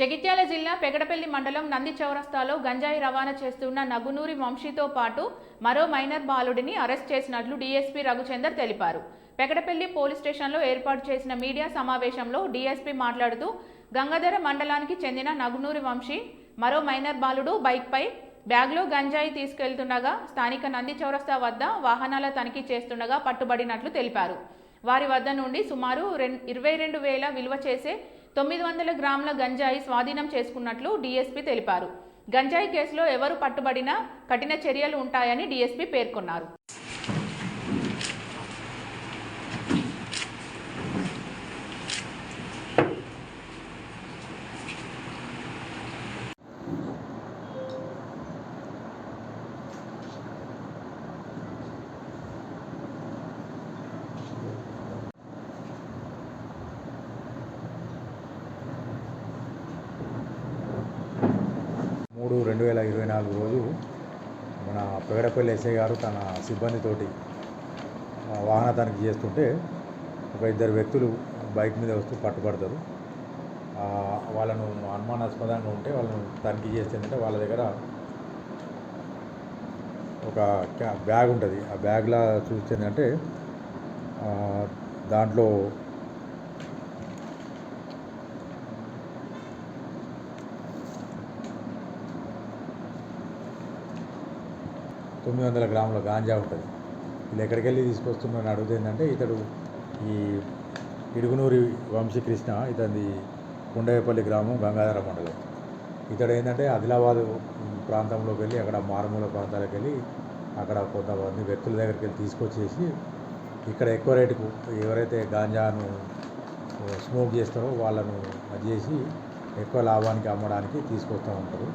జగిత్యాల జిల్లా పెగడపల్లి మండలం నంది చౌరస్తాలో గంజాయి రవాణా చేస్తున్న నగునూరి వంశీతో పాటు మరో మైనర్ బాలుడిని అరెస్ట్ చేసినట్లు డీఎస్పీ రఘుచందర్ తెలిపారు. పెగడపల్లి పోలీస్ స్టేషన్లో ఏర్పాటు చేసిన మీడియా సమావేశంలో డీఎస్పీ మాట్లాడుతూ గంగాధర మండలానికి చెందిన నగునూరి వంశీ మరో మైనర్ బాలుడు బైక్పై బ్యాగ్లో గంజాయి తీసుకెళ్తుండగా స్థానిక నంది చౌరస్తా వద్ద వాహనాల తనిఖీ చేస్తుండగా పట్టుబడినట్లు తెలిపారు. వారి వద్ద నుండి సుమారు 22,000 విలువ చేసే 900 గ్రాముల గంజాయి స్వాధీనం చేసుకున్నట్లు డీఎస్పీ తెలిపారు. గంజాయి కేసులో ఎవరు పట్టుబడినా కఠిన చర్యలు ఉంటాయని డీఎస్పీ పేర్కొన్నారు. మూడు 2024 రోజు మన పెగడపల్లి ఎస్ఐ గారు తన సిబ్బందితోటి వాహన తనిఖీ చేస్తుంటే ఒక 2 వ్యక్తులు బైక్ మీద వస్తూ పట్టుబడతారు. వాళ్ళను అనుమానాస్పదంగా ఉంటే వాళ్ళను తనిఖీ చేస్తుందంటే వాళ్ళ దగ్గర ఒక బ్యాగ్ ఉంటుంది. ఆ బ్యాగ్లా చూస్తుందంటే దాంట్లో $900 గ్రాముల గాంజా ఉంటుంది. వీళ్ళు ఎక్కడికి వెళ్ళి తీసుకొస్తున్నారని అడుగుతుందంటే ఇతడు ఈ ఇడుగునూరి వంశీకృష్ణ, ఇతని కుండయ్యపల్లి గ్రామం, గంగాధర మండలం. ఇతడు ఏంటంటే ఆదిలాబాద్ ప్రాంతంలోకి వెళ్ళి అక్కడ మారుమూల ప్రాంతాలకు వెళ్ళి అక్కడ కొంతమంది వ్యక్తుల దగ్గరికి వెళ్ళి తీసుకొచ్చేసి ఇక్కడ ఎక్కువ రేటుకు ఎవరైతే గాంజాను స్మోక్ చేస్తారో వాళ్ళను అది చేసి ఎక్కువ లాభానికి అమ్మడానికి తీసుకొస్తూ ఉంటారు.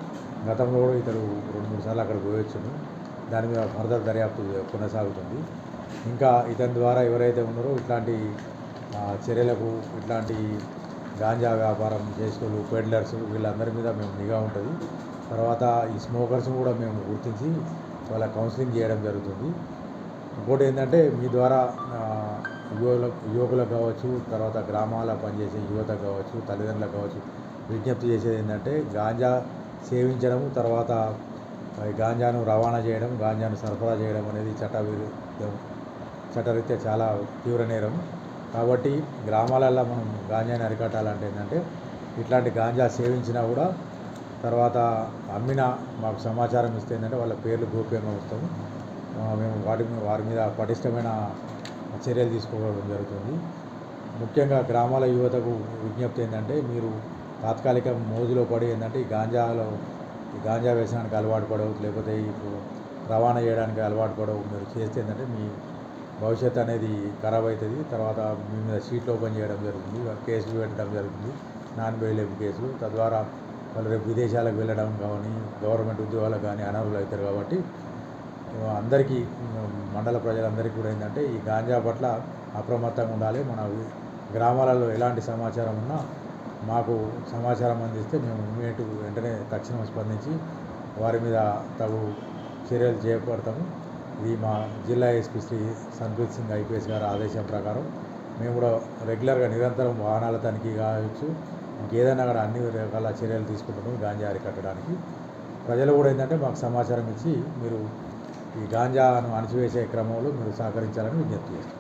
గతంలో కూడా ఇతడు 2-3 సార్లు అక్కడ పోయొచ్చును. దాని మీద ఫర్దర్ దర్యాప్తు కొనసాగుతుంది. ఇంకా ఇతని ద్వారా ఎవరైతే ఉన్నారో ఇట్లాంటి చర్యలకు, ఇట్లాంటి గాంజా వ్యాపారం చేసేవాళ్ళు, పెడ్లర్స్, వీళ్ళందరి మీద మేము నిఘా ఉంటుంది. తర్వాత ఈ స్మోకర్స్ కూడా మేము గుర్తించి వాళ్ళ కౌన్సిలింగ్ చేయడం జరుగుతుంది. ఇంకోటి ఏంటంటే మీ ద్వారా యువకులకు కావచ్చు, తర్వాత గ్రామాల పనిచేసే యువతకు కావచ్చు, తల్లిదండ్రులకు కావచ్చు విజ్ఞప్తి చేసేది ఏంటంటే గాంజా సేవించడం, తర్వాత గాంజాను రవాణా చేయడం, గాంజాను సరఫరా చేయడం అనేది చట్టరీత్యా చాలా తీవ్ర నేరం. కాబట్టి గ్రామాలలో మనం గాంజాని అరికట్టాలంటే ఏంటంటే ఇట్లాంటి గాంజా సేవించినా కూడా తర్వాత అమ్మినా మాకు సమాచారం ఇస్తే ఏంటంటే వాళ్ళ పేర్లు గోప్యంగా వస్తాము. మేము వారి మీద పటిష్టమైన చర్యలు తీసుకోవడం జరుగుతుంది. ముఖ్యంగా గ్రామాల యువతకు విజ్ఞప్తి ఏంటంటే మీరు తాత్కాలిక మోజులో పడి ఏంటంటే ఈ గాంజా వ్యసనానికి అలవాటు పడవు, లేకపోతే ఇప్పుడు రవాణా చేయడానికి అలవాటు పడవు. మీరు చేస్తే ఏంటంటే మీ భవిష్యత్తు అనేది ఖరాబ్ అవుతుంది. తర్వాత మీ మీద షీట్లు ఓపెన్ చేయడం జరుగుతుంది, కేసులు పెట్టడం జరుగుతుంది, నాన్ బెయిలబుల్ కేసులు. తద్వారా వాళ్ళు రేపు విదేశాలకు వెళ్ళడం కానీ, గవర్నమెంట్ ఉద్యోగాలకు కానీ అనర్హులు అవుతారు. కాబట్టి అందరికీ, మండల ప్రజలందరికీ కూడా ఏంటంటే ఈ గాంజా పట్ల అప్రమత్తంగా ఉండాలి. మన గ్రామాలలో ఎలాంటి సమాచారం ఉన్నా మాకు సమాచారం అందిస్తే మేము వెంటనే తక్షణం స్పందించి వారి మీద తగు చర్యలు చేపడతాము. ఇది మా జిల్లా ఎస్పీ శ్రీ సంప్రీత్ సింగ్ ఐపీఎస్ గారి ఆదేశం ప్రకారం మేము కూడా రెగ్యులర్గా నిరంతరం వాహనాల తనిఖీ కావచ్చు, ఇంకేదైనా కూడా అన్ని రకాల చర్యలు తీసుకుంటున్నాం గాంజా అరికట్టడానికి. ప్రజలు కూడా ఏంటంటే మాకు సమాచారం ఇచ్చి మీరు ఈ గాంజాను అణచివేసే క్రమంలో మీరు సహకరించాలని విజ్ఞప్తి చేస్తున్నాం.